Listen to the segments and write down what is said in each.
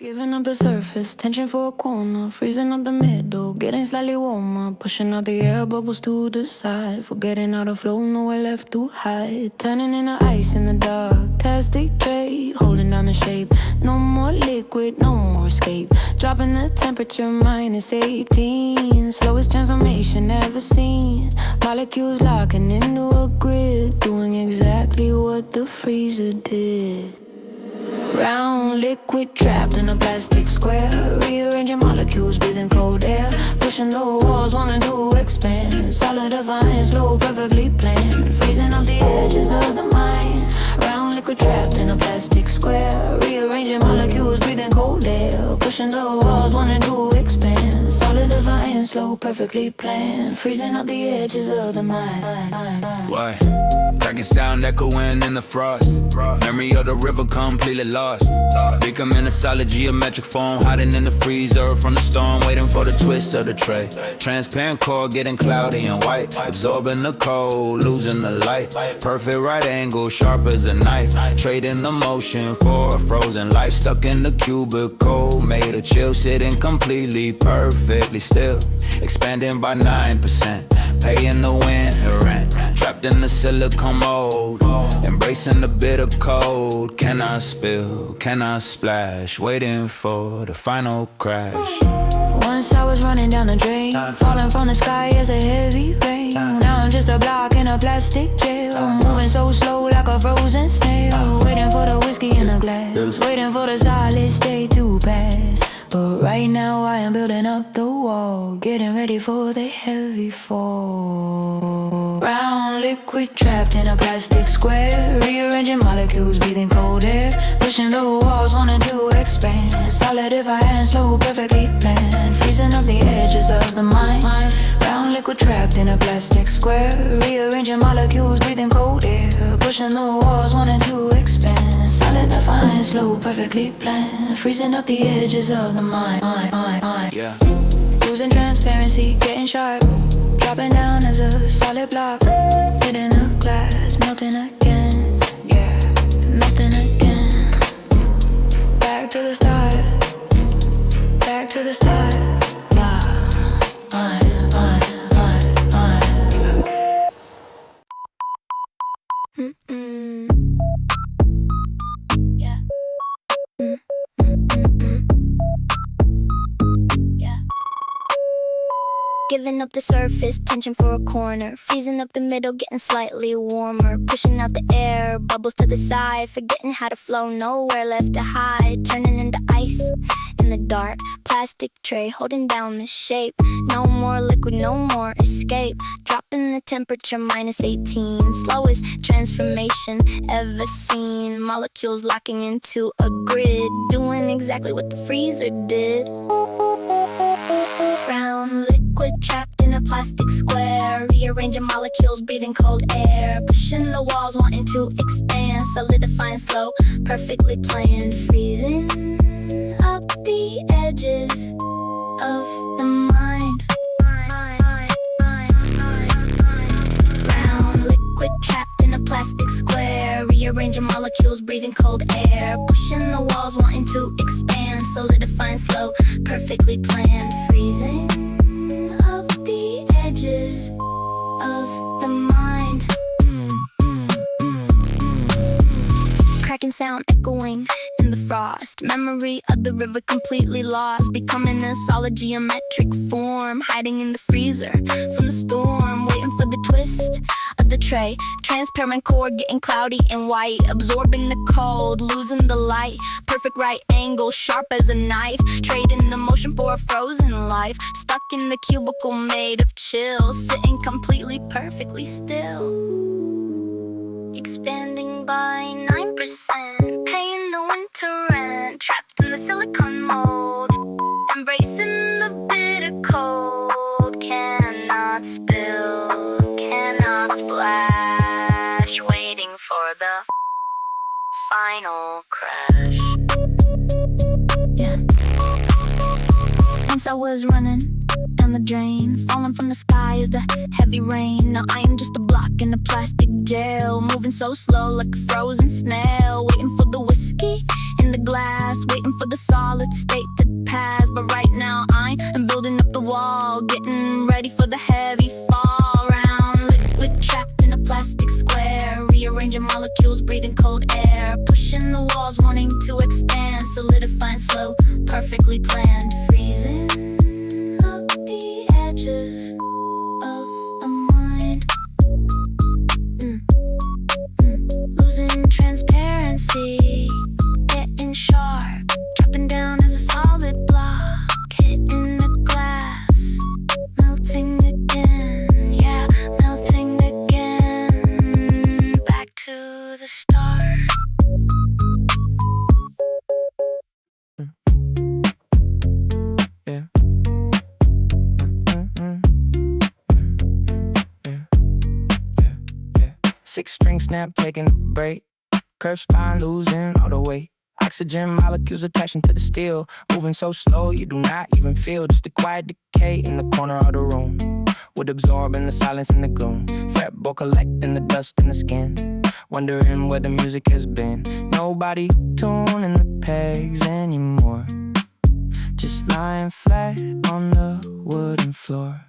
Giving up the surface, tension for a corner, freezing up the middle, getting slightly warmer, pushing out the air bubbles to the side, forgetting how to flow, nowhere left to hide, turning into ice in the dark, plastic tray, holding down the shape, no more liquid, no more escape, dropping the temperature -18, slowest transformation ever seen, molecules locking into a grid, doing exactly what the freezer did. Round liquid trapped in a plastic square, rearranging molecules, breathing cold air, pushing the walls, wanting to expand, solidifying slow, perfectly planned, freezing up the edges of the mind. Round liquid trapped in a plastic square, rearranging molecules, breathing cold air, pushing the walls, wanting to expand, solidifying slow, perfectly planned, freezing up the edges of the mind. Why? Cracking sound echoing in the frost. Memory of the river completely lost. Becoming a solid geometric form, hiding in the freezer from the storm, waiting for the twist of the tray. Transparent core getting cloudy and white, absorbing the cold, losing the light. Perfect right angle, sharp as a knife. Trading the motion for a frozen life, stuck in the cubicle, made of chill, sitting completely, perfectly still. Expanding by 9%, paying the winter rent. Trapped in the silicone mold, embracing the bitter cold. Can I spill? Can I splash? Waiting for the final crash. Once I was running down the drain, falling from the sky as a heavy rain. Now I'm just a block in a plastic jail, moving so slow like a frozen snail. Waiting for the whiskey in the glass, waiting for the solid state to pass. But right now I am building up the wall, getting ready for the heavy fall. Round liquid trapped in a plastic square, rearranging molecules, breathing cold air, pushing the walls, wanting to expand, solidifying slow, perfectly planned, freezing up the edges of the mind. Round liquid trapped in a plastic square, rearranging molecules, breathing cold air, pushing the walls, wanting to expand, solidifying slow, perfectly planned, freezing up the edges of the mind. Yeah. Losing transparency, getting sharp, dropping down as a solid block, hitting the glass, melting again, yeah, melting again. Back to the start, back to the start. Giving up the surface, tension for a corner, freezing up the middle, getting slightly warmer, pushing out the air, bubbles to the side, forgetting how to flow, nowhere left to hide, turning into ice in the dark, plastic tray, holding down the shape, no more liquid, no more escape, dropping the temperature -18, slowest transformation ever seen, molecules locking into a grid, doing exactly what the freezer did. Round liquid trapped in a plastic square, rearranging molecules, breathing cold air, pushing the walls, wanting to expand, solidifying slow, perfectly planned, freezing up the edges of the mind. Round liquid trapped in a plastic square, rearranging molecules, breathing cold air, pushing the walls, wanting to expand, solidifying slow, perfectly planned, freezing up the edges of the mind. Cracking sound echoing in the frost, memory of the river completely lost, becoming a solid geometric form, hiding in the freezer from the storm, waiting for the twist of the tray, transparent core getting cloudy and white, absorbing the cold, losing the light, perfect right angle, sharp as a knife, trading the motion for a frozen life, stuck in the cubicle made of chill, sitting completely perfectly still, expanding by 9%, paying the winter rent, trapped in the silicone mold, embracing the bitter cold, cannot spill, cannot splash, waiting for the final crash. Yeah. Once I was running down the drain, falling from the sky as the heavy rain. Now I am just a block in a plastic jail, moving so slow like a frozen snail, waiting for the whiskey rockhee in the glass, waiting for the solid state to pass. But right now I'm building up the wall, getting ready for the heavy fall round. Liquid trapped in a plastic square, rearranging molecules, breathing cold air, pushing the walls, wanting to expand, solidifying slow, perfectly planned, freezing up the edges of a mind. Losing transparency, getting sharp, dropping down as a solid block, hitting the glass, melting again, yeah, melting again, back to the start. Yeah. Six string snap, taking a break. Curved spine, losing all the weight. Oxygen molecules attaching to the steel, moving so slow you do not even feel. Just a quiet decay in the corner of the room, would absorb in the silence and the gloom. Fretboard collecting the dust in the skin, wondering where the music has been. Nobody tuning the pegs anymore, just lying flat on the wooden floor.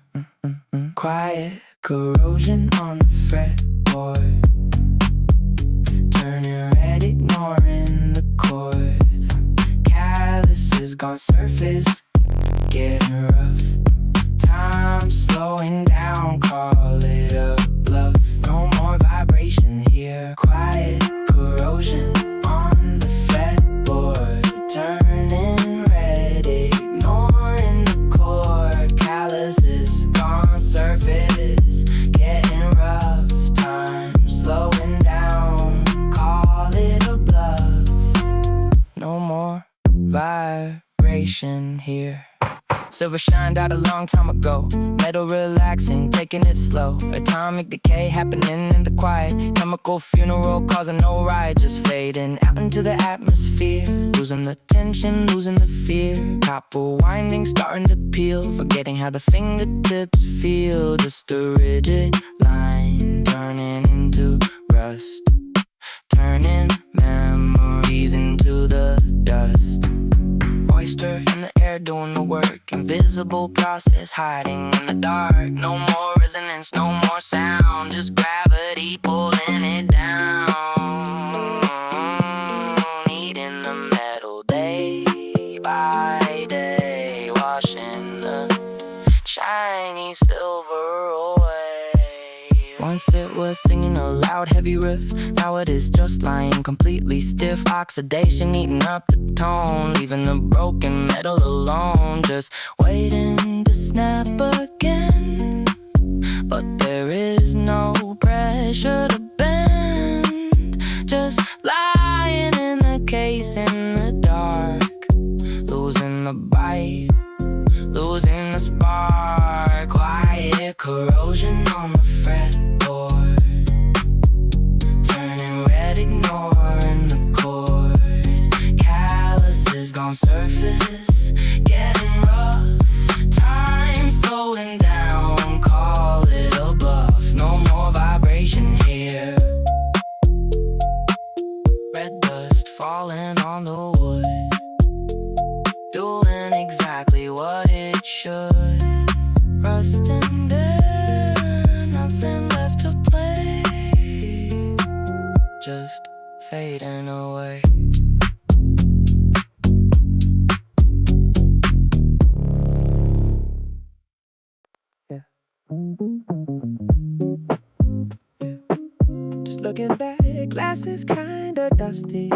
Quiet corrosion on the fretboard, turning red, ignoring the chord. Calluses gone surface, getting rough. Time slowing down, call it a bluff. No more vibration here. Quiet corrosion on the fretboard, turning red, ignoring the chord. Calluses gone surface, getting rough. Time slowing down, call it a bluff. No more vibration here. Silver shined out a long time ago, metal relaxing, taking it slow. Atomic decay happening in the quiet, chemical funeral causing no riot, just fading out into the atmosphere. Losing the tension, losing the fear. Copper winding starting to peel, forgetting how the fingertips feel. Just a rigid line turning into rust, turning memories into the dust. Oyster in the air doing the work, invisible process hiding in the dark. No more resonance, no more sound, just gravity pulling it down. Eating the metal day by day, washing the shiny silver away. Once it was singing a loud heavy riff, now it is just lying completely stiff. Oxidation eating up the tone, leaving the broken metal alone, just waiting to snap again. But there is no pressure to bend, just lying in the case in the dark, losing the bite, losing the spark. Quiet corrosion on the fretboard, turning red, ignoring the chord. Calluses gone surface, getting rough. Time slowing down, call it a bluff. No more vibration here. Red dust falling on the wood, doing exactly what it should. Rusting there, nothing left to play, just fading away. Yeah. Just looking back, glass is kinda dusty.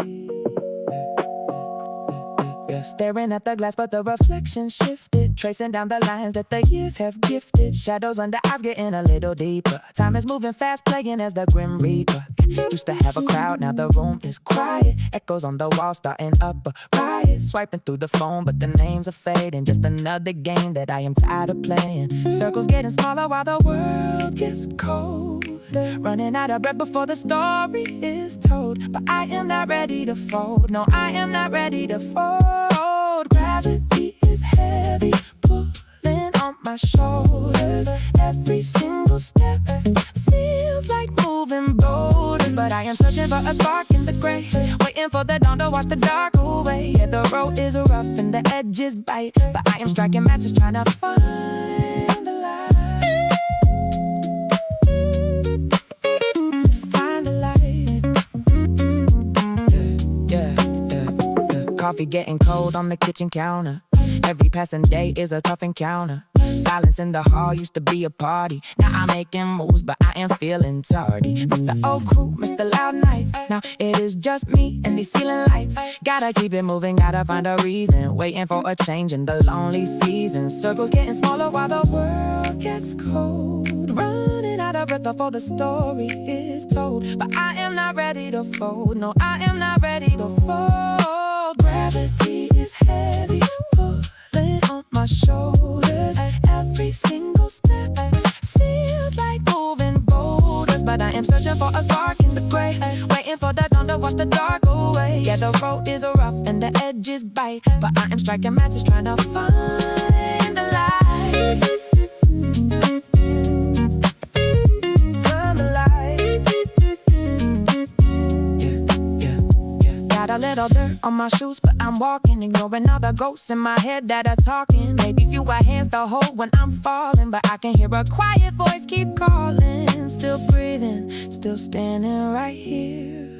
Staring at the glass, but the reflection shifted, tracing down the lines that the years have gifted. Shadows under eyes getting a little deeper. Time is moving fast, playing as the Grim Reaper. Used to have a crowd, now the room is quiet. Echoes on the wall, starting up a riot. Swiping through the phone, but the names are fading. Just another game that I am tired of playing. Circles getting smaller while the world gets colder. Running out of breath before the story is told. But I am not ready to fold. No, I am not ready to fold. Gravity is heavy, pulling on my shoulders. Every single step feels like moving boulders. But I am searching for a spark in the gray, waiting for the dawn to wash the dark away. Yeah, the road is rough and the edges bite, but I am striking matches trying to find the light. Find the light. Yeah. Coffee getting cold on the kitchen counter. Every passing day is a tough encounter. Silence in the hall used to be a party. Now I'm making moves, but I am feeling tardy. Mr. Old Crew, Mr. Loud Nights. Now it is just me and these ceiling lights. Gotta keep it moving, gotta find a reason. Waiting for a change in the lonely season. Circles getting smaller while the world gets cold. Running out of breath before the story is told. But I am not ready to fold. No, I am not ready to fold. Gravity is heavy, pulling on my shoulders. Every single step feels like moving boulders. But I am searching for a spark in the gray, waiting for the dawn to wash the dark away. Yeah, the road is rough and the edges bite, but I am striking matches trying to find the light. A little dirt on my shoes, but I'm walking, ignoring all the ghosts in my head that are talking. Maybe fewer hands to hold when I'm falling, but I can hear a quiet voice keep calling. Still breathing, still standing right here,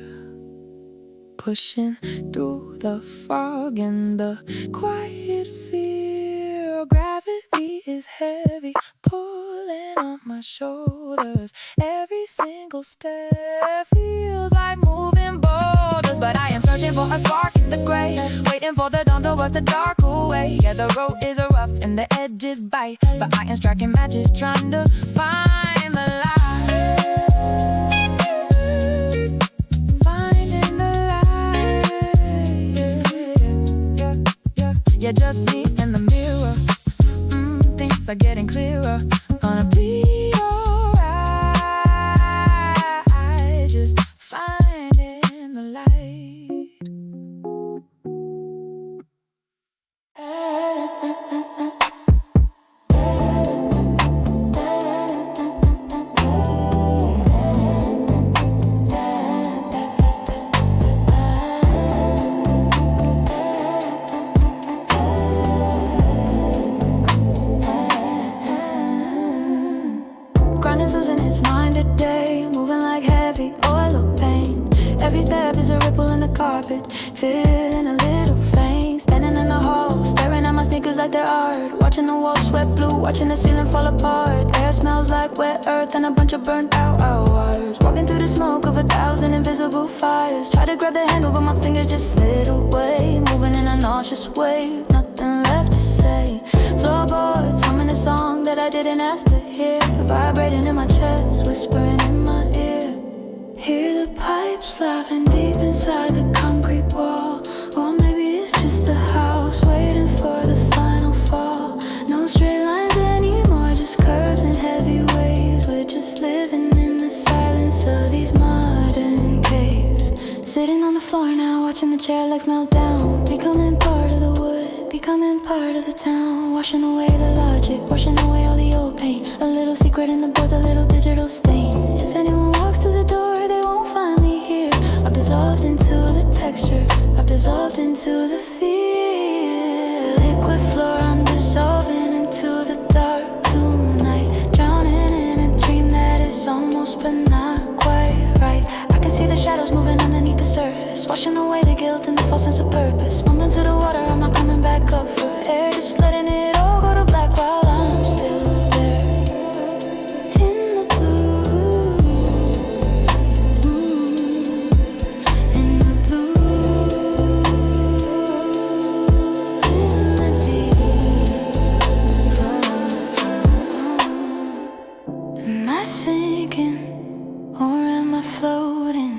pushing through the fog and the quiet fear. Gravity is heavy, pulling on my shoulders. Every single step feels like moving boulders, but I am searching for a spark in the gray, waiting for the dawn to wash the dark away. Yeah, the road is rough and the edges bite, but I am striking matches trying to find the light. Finding the light. Yeah, just me and the mirror. Things are getting clearer. Gonna be alright. Just finding the light. Losing his mind today, moving like heavy oil or pain. Every step is a ripple in the carpet, feeling a little faint. Standing in the hall, staring at my sneakers like they're art. Watching the walls sweat blue, watching the ceiling fall apart. Air smells like wet earth and a bunch of burnt out hours. Walking through the smoke of 1,000 invisible fires. Try to grab the handle but my fingers just slid away. Moving in a nauseous way, nothing left to say. Floorboards humming a song that I didn't ask to hear, vibrating in my chest, whispering in my ear. Hear the pipes laughing deep inside the concrete wall. Or maybe it's just the house waiting for the final fall. No straight lines anymore, just curves and heavy waves. We're just living in the silence of these modern caves. Sitting on the floor now, watching the chair legs melt down. Becoming part of the wood, becoming part of the town. Washing away the logic, washing away all the old pain. A little secret in the boards, a little digital stain. If anyone walks to the door, they won't find me here. I've dissolved into the texture, I've dissolved into the feel. Liquid floor, I'm dissolving into the dark tonight. Drowning in a dream that is almost but not quite right. I can see the shadows moving underneath the surface, washing away the guilt and the false sense of purpose. Mumbling to the water, I'm not coming back up for air. Just letting it all go to black while I'm still there. In the blue, in the blue, in the deep. Am I sinking or am I floating?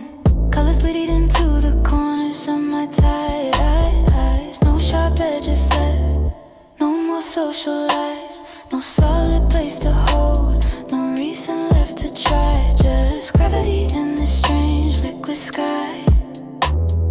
Colors bleeding into the corners of my tired eyes. No sharp edges left, no more socialized. No solid place to hold, no reason left to try. Just gravity in this strange liquid sky.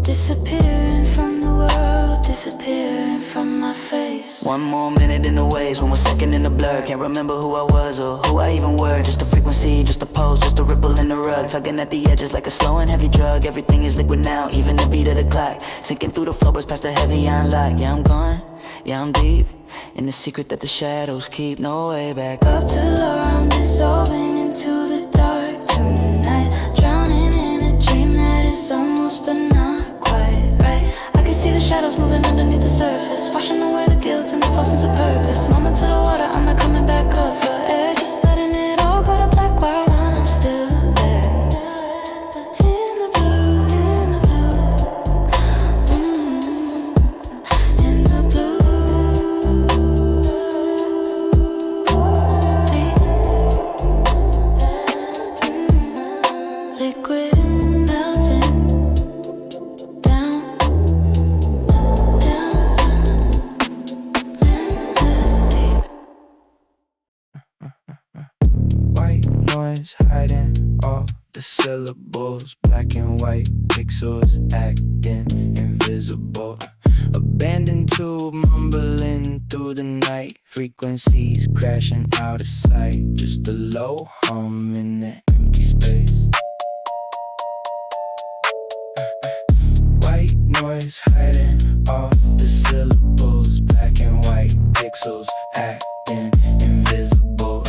Disappearing from the world, disappearing from my face. One more minute in the waves, one more second in the blur. Can't remember who I was or who I even were. Just a frequency, just a pulse, just a ripple in the rug. Tugging at the edges like a slow and heavy drug. Everything is liquid now, even the beat of the clock. Sinking through the floorboards past the heavy unlock. Yeah, I'm gone, yeah, I'm deep in the secret that the shadows keep. No way back Up to lower, I'm dissolving into the dark tonight. Drowning in a dream that is almost but not quite right. I can see the shadows moving underneath the surface, washing away the guilt and the false sense of purpose. Moment to the water, I'm not coming back up for air. Just letting it all go to black while I'm still there. In the blue, in the blue, in the blue. Liquid melting down, deep. White noise hiding all the syllables. Black and white pixels acting invisible. Abandoned tube mumbling through the night. Frequencies crashing out of sight. Just a low hum in the empty space. White noise hiding all the syllables. Black and white pixels acting invisible.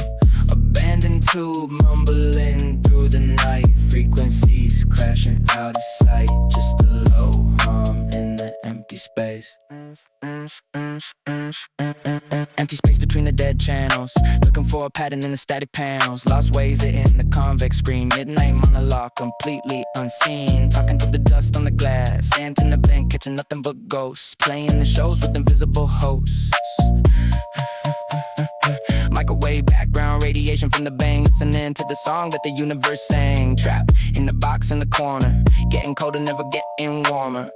Abandoned tube mumbling through the night. Frequencies crashing out of sight. Just a low hum in the empty space. Empty space between the dead channels. Looking for a pattern in the static panels. Lost ways in the convex screen. Midnight monologue completely unseen. Talking through the dust on the glass. Ants in the bank catching nothing but ghosts. Playing the shows with invisible hosts. Microwave background radiation from the bang. Listening to the song that the universe sang. Trapped in the box in the corner. Getting colder, never getting warmer.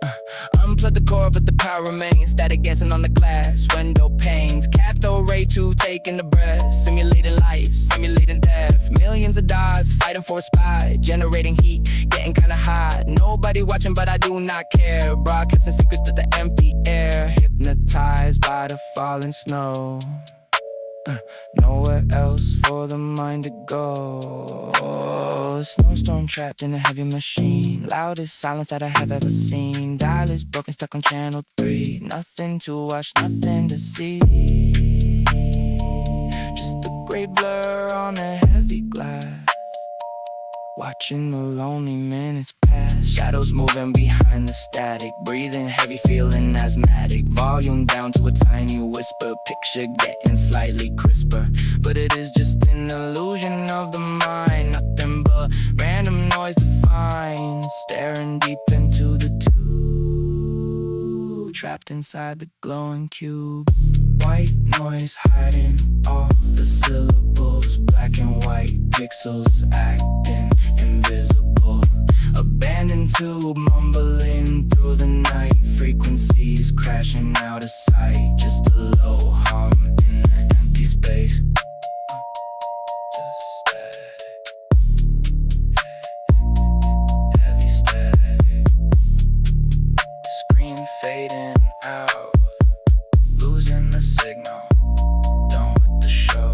Unplug the cord, but the power remains. Static dancing on the glass, window panes. Cathode ray tube taking the breath. Simulating life, simulating death. Millions of dots fighting for a spot. Generating heat, getting kinda hot. Nobody watching, but I do not care. Broadcasting secrets to the empty air. Hypnotized by the falling snow. Nowhere else for the mind to go. Snowstorm trapped in a heavy machine. Loudest silence that I have ever seen. Dial is broken, stuck on channel 3. Nothing to watch, nothing to see. Just a gray blur on a heavy glass. Watching the lonely minutes pass. Shadows moving behind the static. Breathing heavy, feeling asthmatic. Volume down to a tiny whisper. Picture getting slightly crisper. But it is just an illusion of the mind. Nothing but random noise to find. Staring deep into the tube. Trapped inside the glowing cube. White noise hiding all the syllables. Black and white pixels acting invisible. Abandoned tube mumbling through the night. Frequencies crashing out of sight. Just a low hum in the empty space. Just static. Heavy static. Screen fading out. Losing the signal. Done with the show.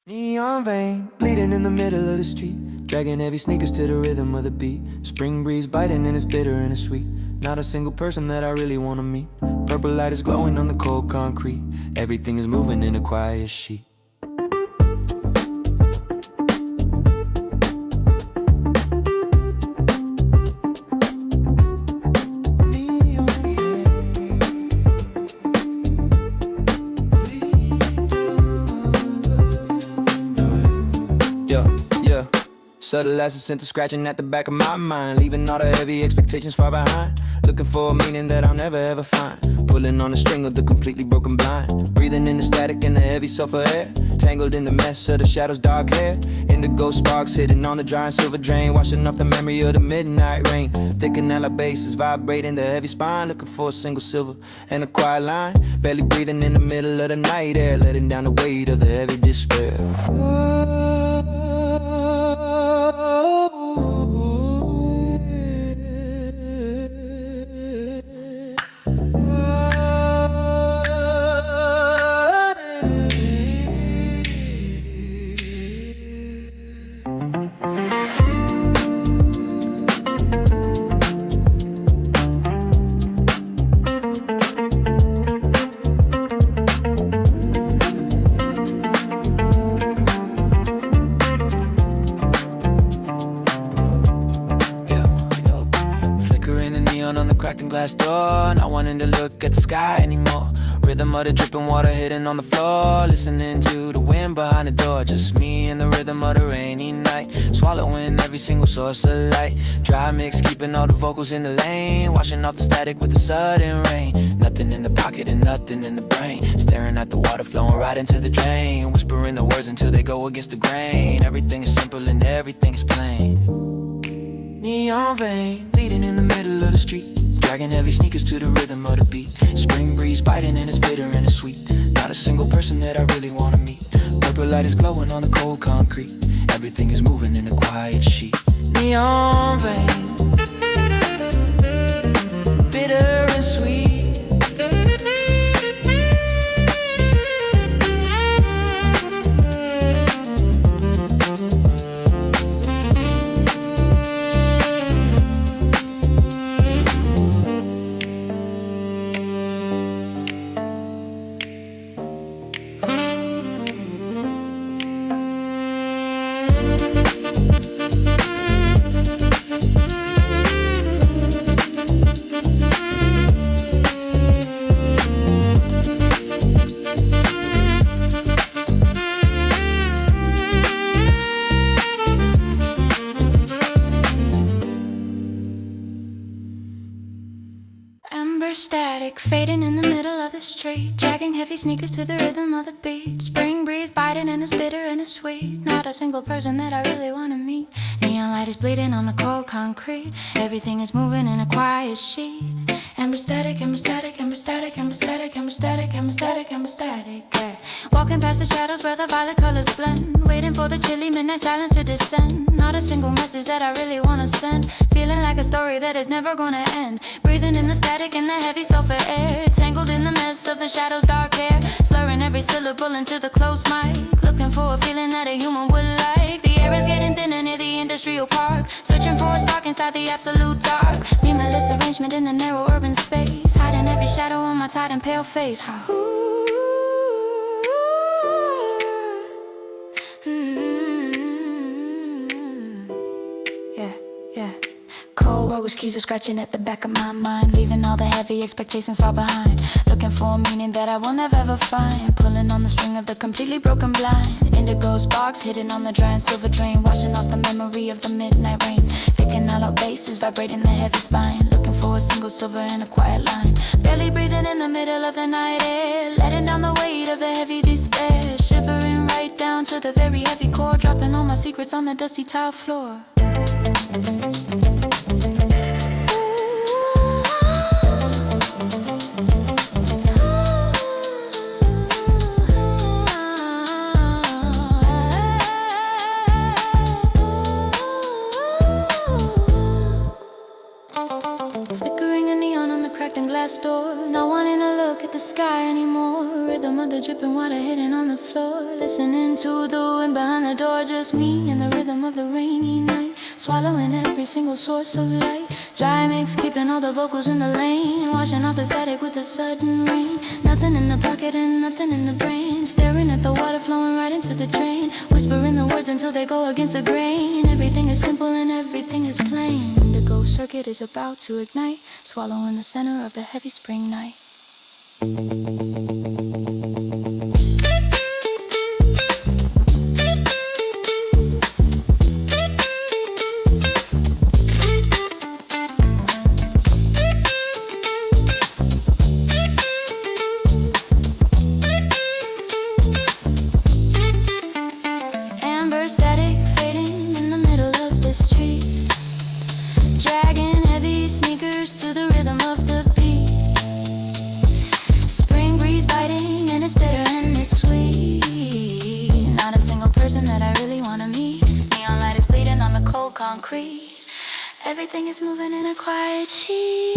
Neon vein, bleeding in the middle of the street. Dragging heavy sneakers to the rhythm of the beat. Spring breeze biting and it's bitter and it's sweet. Not a single person that I really wanna meet. Purple light is glowing on the cold concrete. Everything is moving in a quiet sheet. Subtle as a center scratching at the back of my mind. Leaving all the heavy expectations far behind. Looking for a meaning that I'll never ever find. Pulling on the string of the completely broken blind. Breathing in the static and the heavy sulfur air. Tangled in the mess of the shadows' dark hair. Indigo sparks hitting on the dry and silver drain. Washing off the memory of the midnight rain. Thick and alloy bases vibrating the heavy spine. Looking for a single silver and a quiet line. Barely breathing in the middle of the night air. Letting down the weight of the heavy despair. look at the sky anymore. Rhythm of the dripping water hitting on the floor. Listening to the wind behind the door. Just me and the rhythm of the rainy night. Swallowing every single source of light. Dry mix, keeping all the vocals in the lane. Washing off the static with the sudden rain. Nothing in the pocket and nothing in the brain. Staring at the water flowing right into the drain. Whispering the words until they go against the grain. Everything is simple and everything is plain. Neon vein, leading in the middle of the street. Dragging heavy sneakers to the rhythm of the beat. Spring breeze biting and it's bitter and it's sweet. Not a single person that I really wanna meet. Purple light is glowing on the cold concrete. Everything is moving in a quiet sheet. Neon vein, bitter and sweet. Static fading in the middle of the street, dragging heavy sneakers to the rhythm of the beat. Spring breeze biting and it's bitter and it's sweet. Not a single person that I really wanna meet. Neon light is bleeding on the cold concrete. Everything is moving in a quiet sheet. Amber static, amber static, amber static, amber static, amber static, amber static, amber static, yeah. Walking past the shadows where the violet colors blend, waiting for the chilly midnight silence to descend. Not a single message that I really wanna send. Feeling like a story that is never gonna end. Breathing in the static and the heavy sulfur air. Tangled in the mess of the shadows' dark hair. Slurring every syllable into the close mic. Looking for a feeling that a human would like. The air is getting thinner near the industrial park. Searching for a spark inside the absolute dark. Minimalist arrangement in the narrow urban space. Hiding every shadow on my tight and pale face. Cold rose keys are scratching at the back of my mind, leaving all the heavy expectations far behind. Looking for a meaning that I will never ever find. Pulling on the string of the completely broken blind. Indigo sparks hitting on the dry and silver drain, washing off the memory of the midnight rain. Picking out bases, vibrating the heavy spine. Looking for a single silver and a quiet line. Barely breathing in the middle of the night air, letting down the weight of the heavy despair. Shivering right down to the very heavy core, dropping all my secrets on the dusty tile floor. Flickering a neon on the cracked and glass door. Not wanting to look at the sky anymore. Rhythm of the dripping water hitting on the floor. Listening to the wind behind the door. Just me and the rhythm of the rainy night. Swallowing every single source of light. Dry mix, keeping all the vocals in the lane. Washing off the static with the sudden rain. Nothing in the pocket and nothing in the brain. Staring at the water flowing right into the drain. Whispering the words until they go against the grain. Everything is simple and everything is plain. Indigo circuit is about to ignite, swallowing the center of the heavy spring night. Amber static fading in the middle of the street, dragging heavy sneakers to the rhythm of the beat. Spring breeze biting and it's bitter and it's sweet. Not a single person that I really wanna meet. Neon light is bleeding on the cold concrete. Everything is moving in a quiet sheet.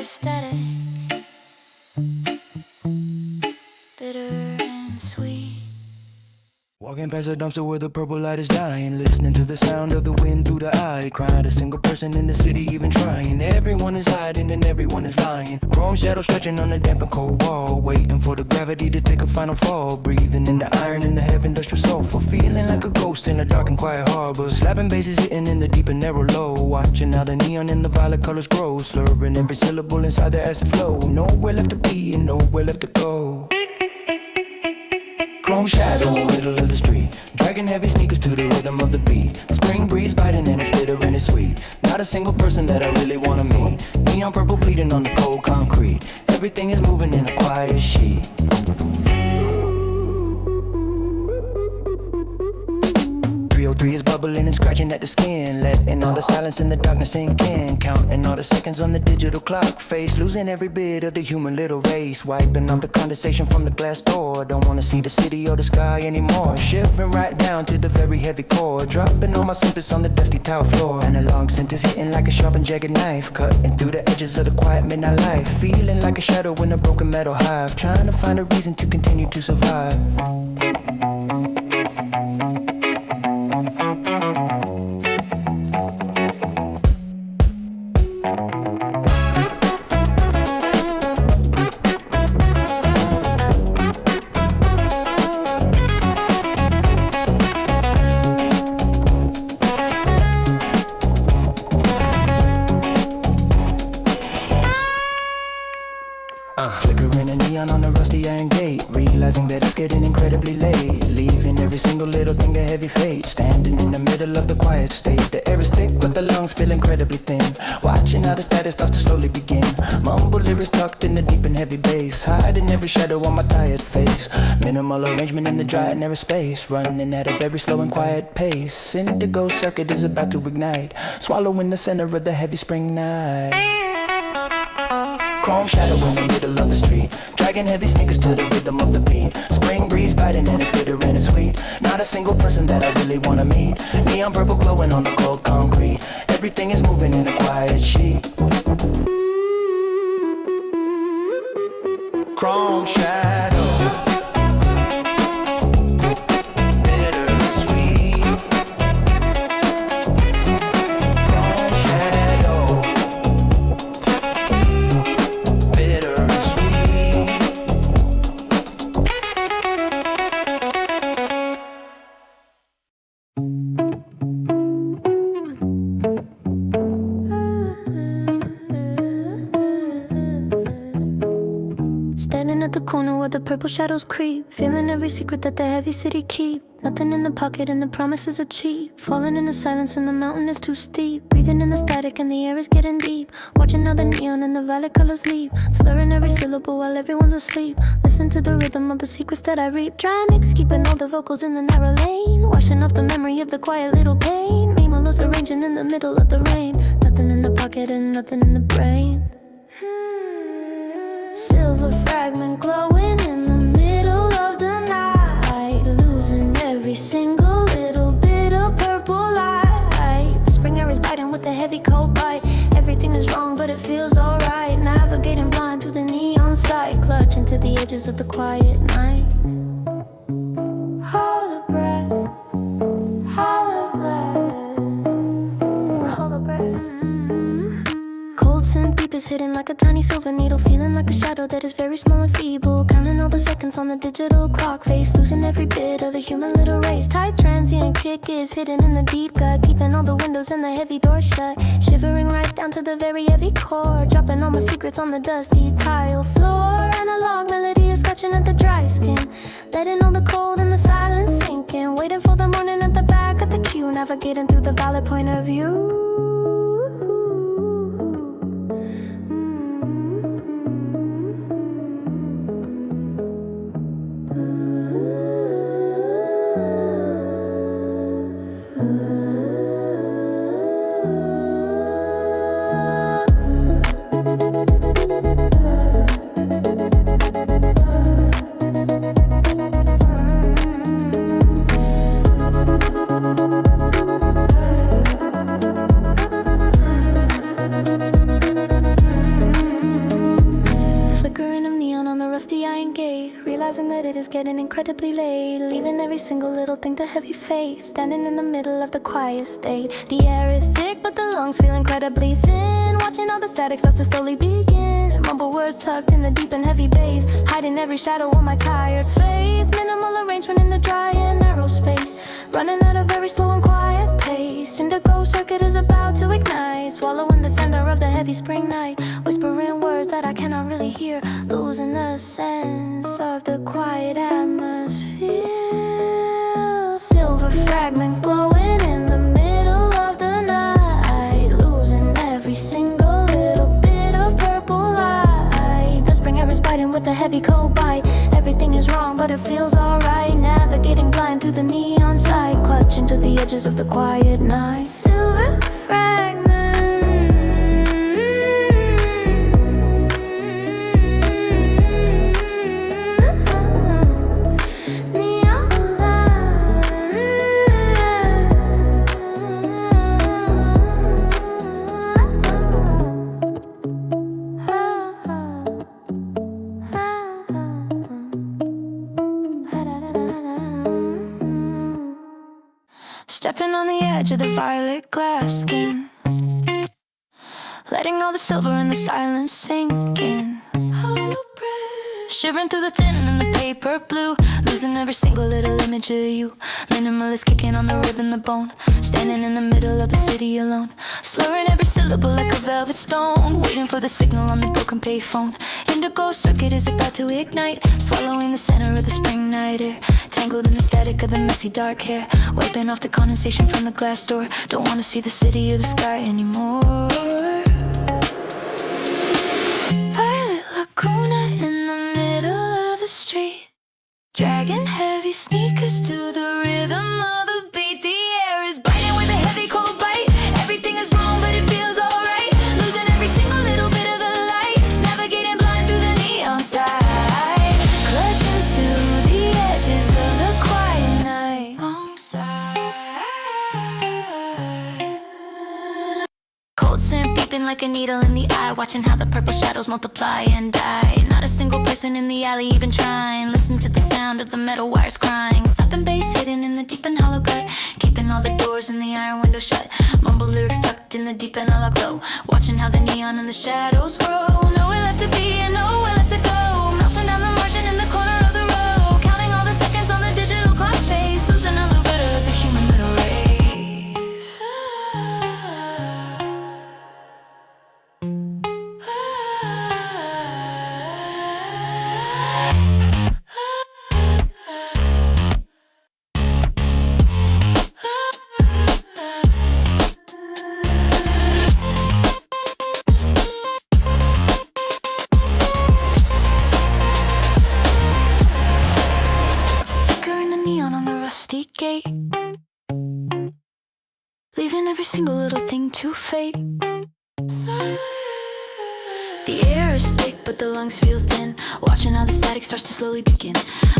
Static, bitter and sweet. Walking Walking past a dumpster where the purple light is dying, listening to the sound of the wind through the eye. Crying, a single person in the city even trying. Everyone is hiding and everyone is lying. Chrome shadow stretching on the damp and cold wall, waiting for the gravity to take a final fall. Breathing in the iron in the heavy industrial sulfur, feeling like a ghost in a dark and quiet harbor. Slapping bases hitting in the deep and narrow low, watching how the neon and the violet colors grow, slurring every syllable inside the acid flow. Nowhere left to be and nowhere left to go. Chrome shadow, middle of the street, dragging heavy sneakers to the rhythm of the beat. Spring breeze biting and it's bitter and it's sweet. Not a single person that I really wanna meet. Neon purple bleeding on the cold concrete. Everything is moving in a quiet sheet. 303 is bubbling and scratching at the skin, letting all the silence in the darkness sink in. Counting all the seconds on the digital clock face, losing every bit of the human little race. Wiping off the condensation from the glass door. Don't wanna see the city or the sky anymore. Shivering right down to the very heavy core. Dropping all my symptoms on the dusty tile floor. And a long sentence hitting like a sharp and jagged knife, cutting through the edges of the quiet midnight life. Feeling like a shadow in a broken metal hive, trying to find a reason to continue to survive. Flickering a neon on a rusty iron gate, realizing that it's getting incredibly late. Leaving every single little thing a heavy fate, standing in the middle of the quiet state. The air is thick but the lungs feel incredibly thin, watching how the status starts to slowly begin. Mumble lyrics tucked in the deep and heavy bass, hiding every shadow on my tired face. Minimal arrangement in the dry and narrow space, running at a very slow and quiet pace. Indigo circuit is about to ignite, swallowing the center of the heavy spring night. Chrome shadow in the middle of the street, dragging heavy sneakers to the rhythm of the beat. Spring breeze biting and it's bitter and it's sweet. Not a single person that I really wanna meet. Neon purple glowing on the cold concrete. Everything is moving in a quiet sheet. Chrome shadow. Standing at the corner where the purple shadows creep, feeling every secret that the heavy city keep. Nothing in the pocket and the promises are cheap. Falling in the silence and the mountain is too steep. Breathing in the static and the air is getting deep. Watching how the neon and the violet colors leap, slurring every syllable while everyone's asleep. Listen to the rhythm of the secrets that I reap. Dry mix, keeping all the vocals in the narrow lane, washing off the memory of the quiet little pain. Memolos arranging in the middle of the rain. Nothing in the pocket and nothing in the brain. Silver fragment glowing in the middle of the night, losing every single little bit of purple light. The spring air is biting with a heavy cold bite. Everything is wrong but it feels alright. Navigating blind through the neon sight, clutching to the edges of the quiet night. Hold a breath, hold a breath, hold a breath. Cold scent deep is hidden like a tiny silver needle, feeling like a shadow that is very small and feeble. Counting all the seconds on the digital clock face, losing every bit of the human little race. Tight transient kick is hidden in the deep gut, keeping all the windows and the heavy door shut. Shivering right down to the very heavy core, dropping all my secrets on the dusty tile floor. Analog melody is scratching at the dry skin, letting all the cold and the silence sink in. Waiting for the morning at the back of the queue, navigating through the valid point of view. realizing that it is getting incredibly late, leaving every single little thing to heavy fate, standing in the middle of the quiet state. The air is thick, but the lungs feel incredibly thin, watching all the static starts to slowly begin. Mumble words tucked in the deep and heavy bass, hiding every shadow on my tired face. Minimal arrangement in the dry and narrow space, running at a very slow and quiet pace. Indigo circuit is about to ignite, swallowing the center of the heavy spring night, whispering words that I cannot really hear, losing the sense of the quiet atmosphere. Silver fragment glowing in the middle of the night, losing every single little bit of purple light. The spring air is biting with a heavy cold bite. Everything is wrong, but it feels alright. Navigating blind through the neon sight, clutching to the edges of the quiet night. Silver fragment. Stepping on the edge of the violet glass skin, letting all the silver and the silence sink in. Shivering through the thin and the paper blue, losing every single little image of you. Minimalist kicking on the rib and the bone, standing in the middle of the city alone, slurring every syllable like a velvet stone, waiting for the signal on the broken payphone. Indigo circuit is about to ignite, swallowing the center of the spring night air, tangled in the static of the messy dark hair, wiping off the condensation from the glass door. Don't wanna see the city or the sky anymore. Violet Lacuna in the middle of the street, dragging heavy sneakers to the rhythm of the beat. The air is biting with a heavy cold bite. Everything is wrong, but it feels alright, losing every single little bit of the light, navigating blind through the neon side, clutching to the edges of the quiet night. Cold scent beeping like a needle in the eye, watching how the purple shadows multiply and die. Not a single person in the alley even trying, listen to the sound of the metal wires crying. Slapping bass hidden in the deep and hollow gut, keeping all the doors and the iron windows shut. Mumble lyrics tucked in the deep and hollow glow, watching how the neon and the shadows grow. Nowhere left to be and nowhere left to go, melting down the margin in the corner of the row, counting all the seconds on the digital clock face, losing a little bit of the human little race. Gate, leaving every single little thing to fate. The air is thick, but the lungs feel thin, watching how the static starts to slowly begin,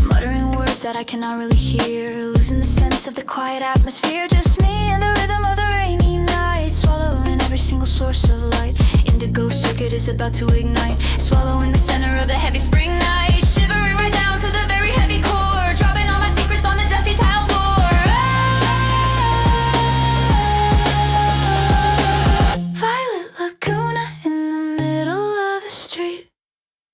muttering words that I cannot really hear, losing the sense of the quiet atmosphere. Just me and the rhythm of the rainy night, swallowing every single source of light. Indigo circuit is about to ignite, swallowing the center of the heavy spring night, shivering right down to the very heavy core, dropping all my secrets on the dusty tile floor.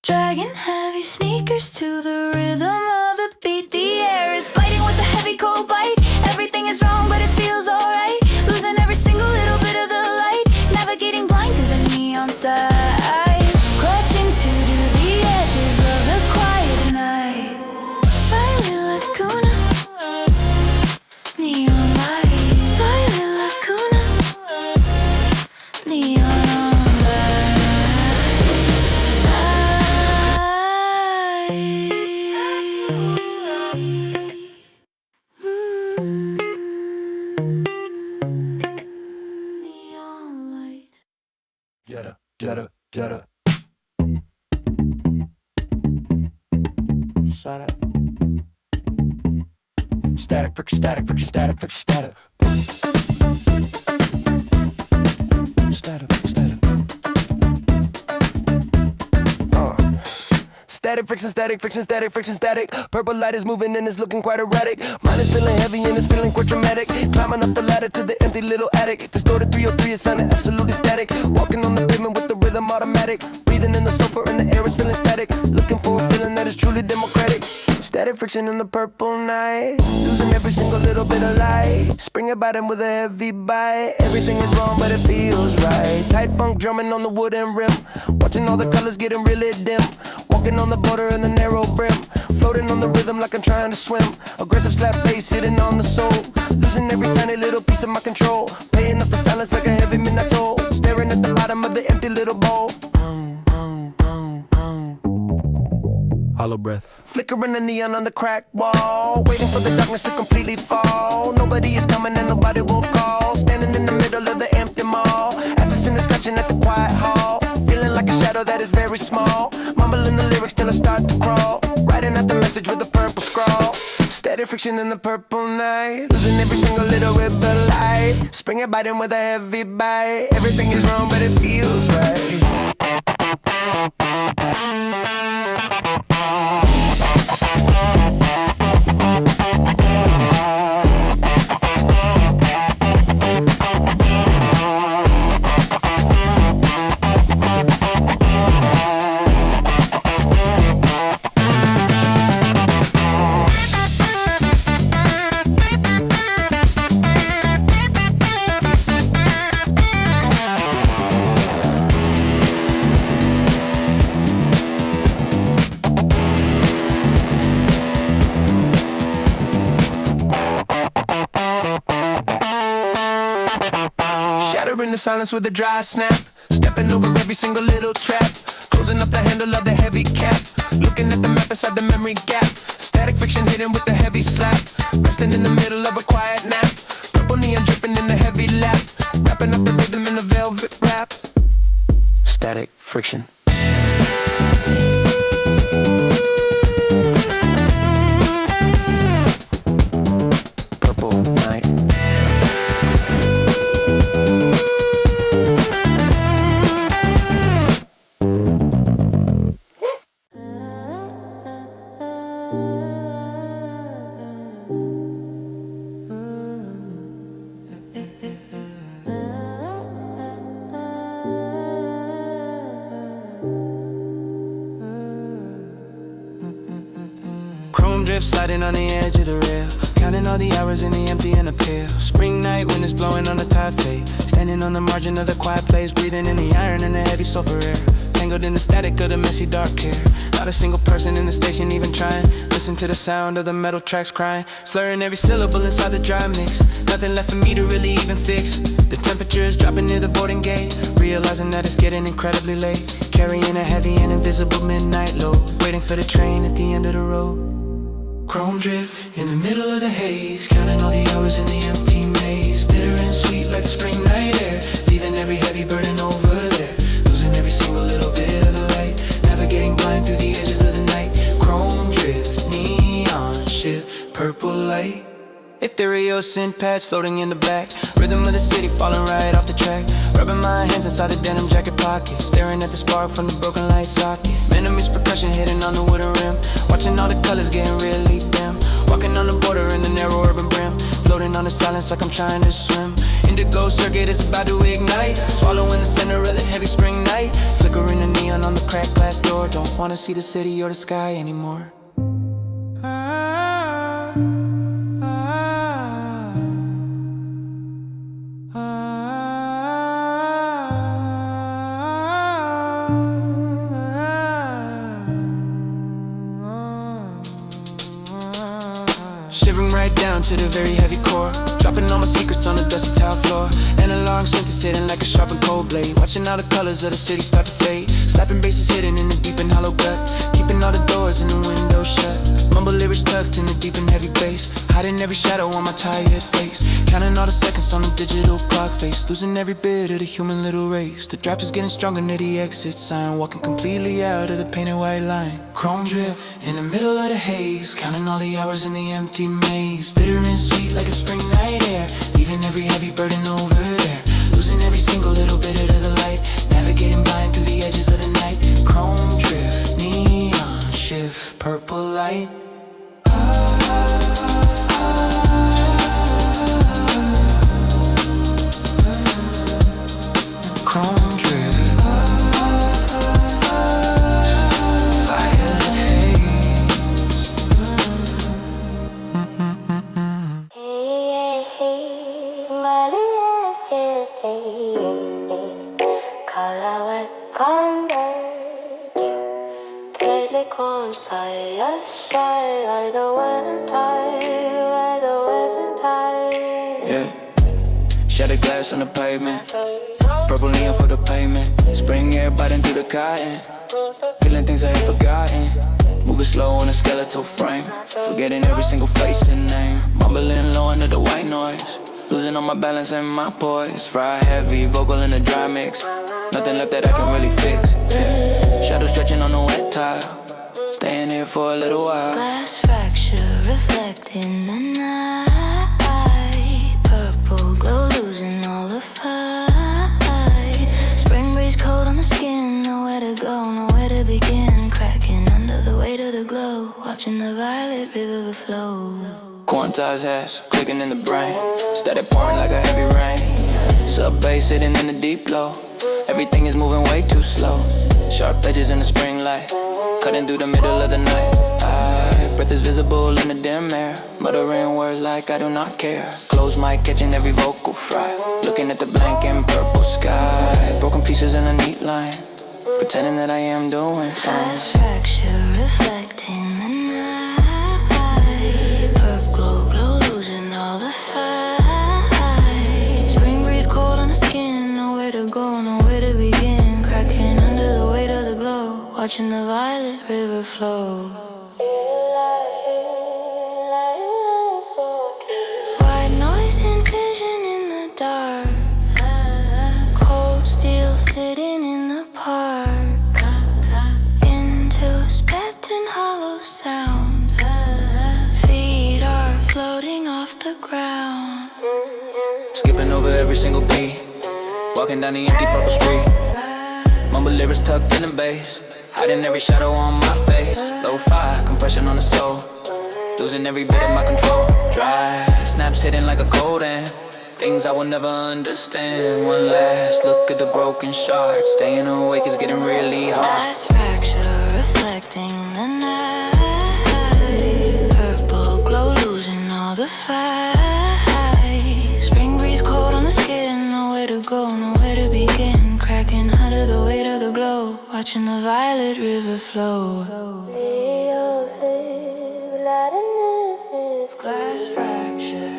Dragging heavy sneakers to the rhythm of the beat. The air is biting with a heavy cold bite. Everything is wrong, but it feels alright, losing every single little bit of the light, navigating blind through the neon side, clutching to the edges of the quiet night. Violet Lacuna, neon light. Violet Lacuna, neon light. Get up. Shut up. Static, friction, static, friction, static, friction, static. Static, static. Static friction, static friction, static friction, static. Purple light is moving and it's looking quite erratic. Mine is feeling heavy and it's feeling quite dramatic. Climbing up the ladder to the empty little attic. Distorted 303 is sounding absolutely static. Walking on the pavement with the rhythm automatic. Breathing in the sofa and the air is feeling static. Looking for a feeling that is truly democratic. Static friction in the purple night. Losing every single little bit of light. Spring about him with a heavy bite. Everything is wrong but it feels right. Tight funk drumming on the wooden rim. Watching all the colors getting really dim. Walking on the border and the narrow brim. Floating on the rhythm like I'm trying to swim. Aggressive slap bass hitting on the soul. Losing every tiny little piece of my control. Playing up the silence like a heavy midnight toll. Staring at the bottom of the empty little bowl. Hollow breath. Flickering the neon on the cracked wall. Waiting for the darkness to completely fall. Nobody is coming and nobody will call. Standing in the middle of the empty mall. Assassin is scratching at the quiet hall. Feeling like a shadow that is very small. Mumbling the lyrics till I start to crawl. Writing out the message with a purple scrawl. Static friction in the purple night. Losing every single little bit of light. Springing biting with a heavy bite. Everything is wrong but it feels right. Shattering the silence with a dry snap. Stepping over every single little trap. Closing up the handle of the heavy cap. Looking at the map inside the memory gap. Static friction hidden with a heavy slap. Resting in the middle of a quiet nap. Purple neon dripping in the heavy lap. Wrapping up the rhythm in a velvet wrap. Static friction. Purple night. Sliding on the edge of the rail. Counting all the hours in the empty and the pale. Spring night, wind is blowing on the tide fade. Standing on the margin of the quiet place. Breathing in the iron and the heavy sulfur air. Tangled in the static of the messy dark care. Not a single person in the station even trying. Listen to the sound of the metal tracks crying. Slurring every syllable inside the dry mix. Nothing left for me to really even fix. The temperature is dropping near the boarding gate. Realizing that it's getting incredibly late. Carrying a heavy and invisible midnight load. Waiting for the train at the end of the road. Chrome drip in the middle of the haze. Counting all the hours in the empty maze. Bitter and sweet like the spring night air. Leaving every heavy burden over there. Losing every single little bit of the light. Navigating blind through the edges of the night. Chrome drift, neon ship, purple light. Ethereal synth pads floating in the back. Rhythm of the city falling right off the track. Rubbing my hands inside the denim jacket pocket. Staring at the spark from the broken light socket. Venomous percussion hitting on the wooden rim. Watching all the colors getting really dim. Walking on the border in the narrow urban brim. Floating on the silence like I'm trying to swim. Indigo circuit is about to ignite. Swallowing the center of the heavy spring night. Flickering the neon on the cracked glass door. Don't wanna see the city or the sky anymore. Shivering right down to the very heavy core. Dropping all my secrets on the dusty tile floor. Analog synthesis hitting like a sharpened cold blade. Watching all the colors of the city start to fade. Slapping bases hidden in the deep and hollow gut. Keeping all the doors and the windows shut. Mumble lyrics tucked in the deep and heavy bass. Hiding every shadow on my tired face. Counting all the seconds on the digital clock face. Losing every bit of the human little race. The draft is getting stronger near the exit sign. Walking completely out of the painted white line. Chrome drip in the middle of the haze. Counting all the hours in the empty maze. Bitter and sweet like a spring night air. Leaving every heavy burden over there. Losing every single little bit of the light. Navigating blind through the edges of the night. Chrome drip, neon night. Chrome drip, violet haze. Yeah, shattered glass on the pavement, purple neon for the payment. Spring air biting through the cotton, feeling things I had forgotten. Moving slow on a skeletal frame, forgetting every single face and name. Mumbling low under the white noise, losing all my balance and my poise. Fry heavy, vocal in a dry mix, nothing left that I can really fix. Yeah, shadow stretching on the wet tile, staying here for a little while. Glass fracture reflecting the night. Purple glow losing all the fight. Spring breeze cold on the skin. Nowhere to go, nowhere to begin. Cracking under the weight of the glow. Watching the violet river flow. Quantized hash, clicking in the brain, static pouring like a heavy rain. Sub bass sitting in the deep low, everything is moving way too slow. Sharp edges in the spring light, cutting through the middle of the night. Breath is visible in the dim air, muttering words like I do not care. Close mic catching every vocal fry, looking at the blank and purple sky. Broken pieces in a neat line, pretending that I am doing fine. Glass fracture reflecting the night. Purple glow losing all the fight. Spring breeze cold on the skin. Nowhere to go, nowhere to begin. Cracking under the weight of the glow. Watching the violet river flow. White noise and vision in the dark. Cold steel sitting in the park. Into spent and hollow sound. Feet are floating off the ground. Skipping over every single beat, walking down the empty purple street. Mumble lyrics tucked in the bass, hiding every shadow on my face. Lo-fi, compression on the soul, losing every bit of my control. Dry, snaps hitting like a cold end, things I will never understand. One last look at the broken shard, staying awake is getting really hard. Glass fracture reflecting the night. Purple glow losing all the fight. Spring breeze cold on the skin. Nowhere to go, nowhere to begin. Cracking under the weight of the glow. Watching the violet river flow. Glass fracture.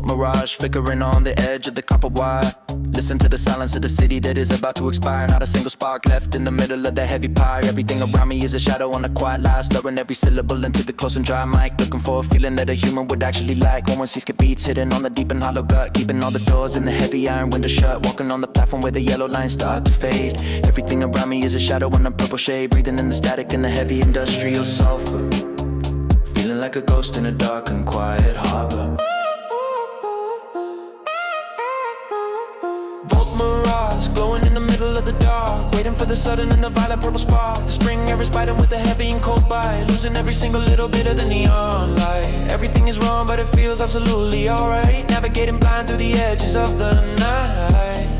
Mirage flickering on the edge of the copper wire. Listen to the silence of the city that is about to expire. Not a single spark left in the middle of the heavy pyre. Everything around me is a shadow on a quiet lie, slurring every syllable into the close and dry mic. Looking for a feeling that a human would actually like. When one sees beats hitting on the deep and hollow gut, keeping all the doors and the heavy iron windows shut. Walking on the platform where the yellow lines start to fade. Everything around me is a shadow on a purple shade, breathing in the static and the heavy industrial sulfur. Feeling like a ghost in a dark and quiet harbor. Mirage, glowing in the middle of the dark, waiting for the sudden and the violet purple spark. The spring air is biting with a heavy and cold bite, losing every single little bit of the neon light. Everything is wrong, but it feels absolutely alright. Navigating blind through the edges of the night.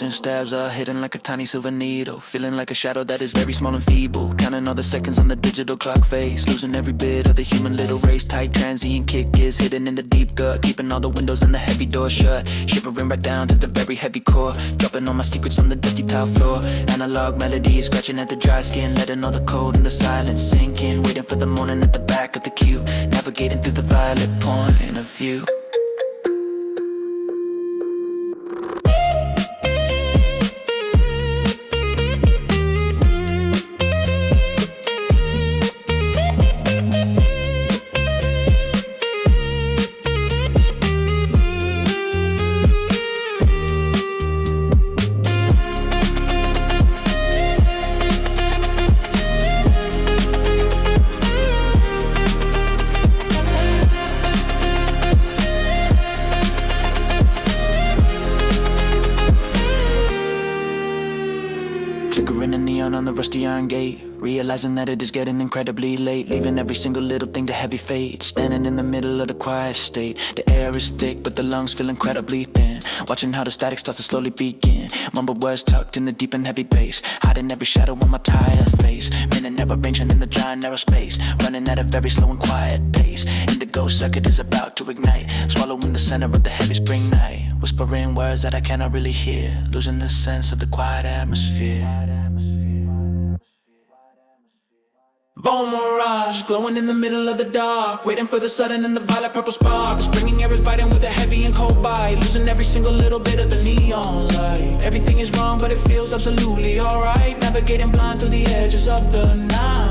And stabs are hidden like a tiny silver needle, feeling like a shadow that is very small and feeble. Counting all the seconds on the digital clock face, losing every bit of the human little race. Tight transient kick is hidden in the deep gut, keeping all the windows and the heavy door shut. Shivering right down to the very heavy core, dropping all my secrets on the dusty tile floor. Analog melodies scratching at the dry skin, letting all the cold and the silence sink in. Waiting for the morning at the back of the queue, navigating through the violet point of view. iron gate, realizing that it is getting incredibly late, leaving every single little thing to heavy fate. Standing in the middle of the quiet state, the air is thick but the lungs feel incredibly thin. Watching how the static starts to slowly begin, mumbled words tucked in the deep and heavy bass, hiding every shadow on my tired face. Minute never ranging in the dry and narrow space, running at a very slow and quiet pace. Indigo circuit is about to ignite, swallowing the center of the heavy spring night. Whispering words that I cannot really hear, losing the sense of the quiet atmosphere. Bone mirage, glowing in the middle of the dark, waiting for the sudden and the violet purple spark. The springing air is biting with a heavy and cold bite, losing every single little bit of the neon light. Everything is wrong but it feels absolutely alright, navigating blind through the edges of the night.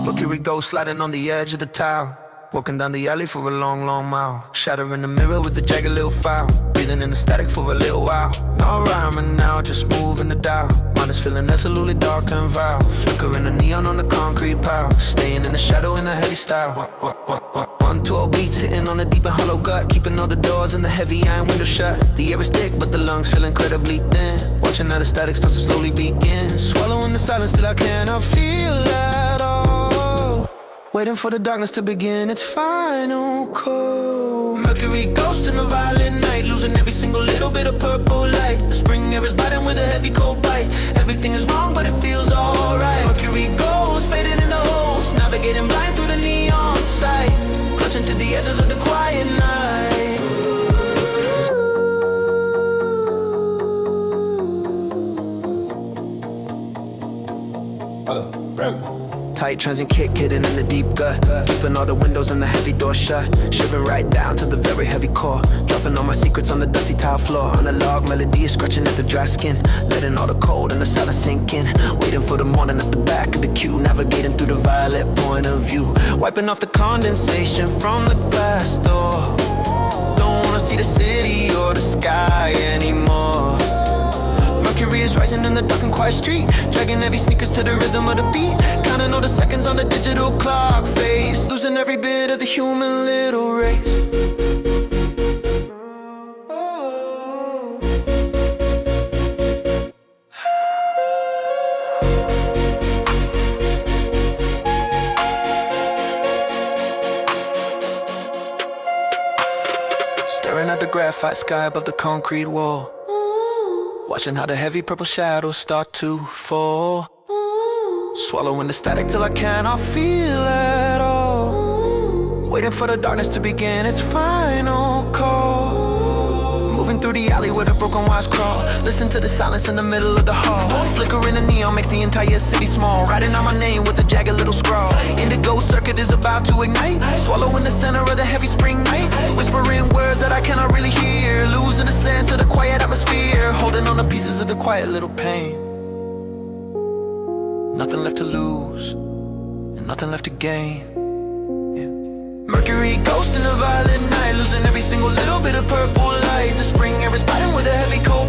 Mercury Ghost sliding on the edge of the tower, walking down the alley for a long, long mile, shattering the mirror with a jagged little file, breathing in the static for a little while. No rhyming now, just moving the dial. Mind is feeling absolutely dark and vile, flickering the neon on the concrete pile, staying in the shadow in a heavy style. 112 beats hitting on a deep and hollow gut, keeping all the doors and the heavy iron windows shut. The air is thick but the lungs feel incredibly thin, watching how the static starts to slowly begin, swallowing the silence till I cannot feel at all, waiting for the darkness to begin its final call. Mercury Ghost in the violet night, losing every single little bit of purple light. The spring air is biting with a heavy cold bite, everything is wrong but it feels alright. Mercury Ghost fading in the holes, navigating blind through the neon sight, clutching to the edges of the quiet night. Tight transient kick hidden in the deep gut, keeping all the windows and the heavy door shut, shivering right down to the very heavy core, dropping all my secrets on the dusty tile floor. Analog melody is scratching at the dry skin, letting all the cold and the silence sink in, waiting for the morning at the back of the queue, navigating through the violet point of view, wiping off the condensation from the glass door. Don't wanna see the city or the sky anymore. Mercury is rising in the dark and quiet street, dragging heavy sneakers to the rhythm of the beat, counting all the seconds on the digital clock face, losing every bit of the human little race. Staring at the graphite sky above the concrete wall, watching how the heavy purple shadows start to fall, swallowing the static till I cannot feel at all, waiting for the darkness to begin its final call, moving through the alley where the broken wires crawl, listen to the silence in the middle of the hall, flickering the neon makes the entire city small, writing out my name with a jagged little scrawl. Indigo circuit is about to ignite, swallowing the center of the heavy spring night, whispering words that I cannot really hear, losing the sense of the quiet atmosphere, holding on to pieces of the quiet little pain. Nothing left to lose, and nothing left to gain. Mercury Ghost in the violet night, losing every single little bit of purple light. The spring air is biting with a heavy cold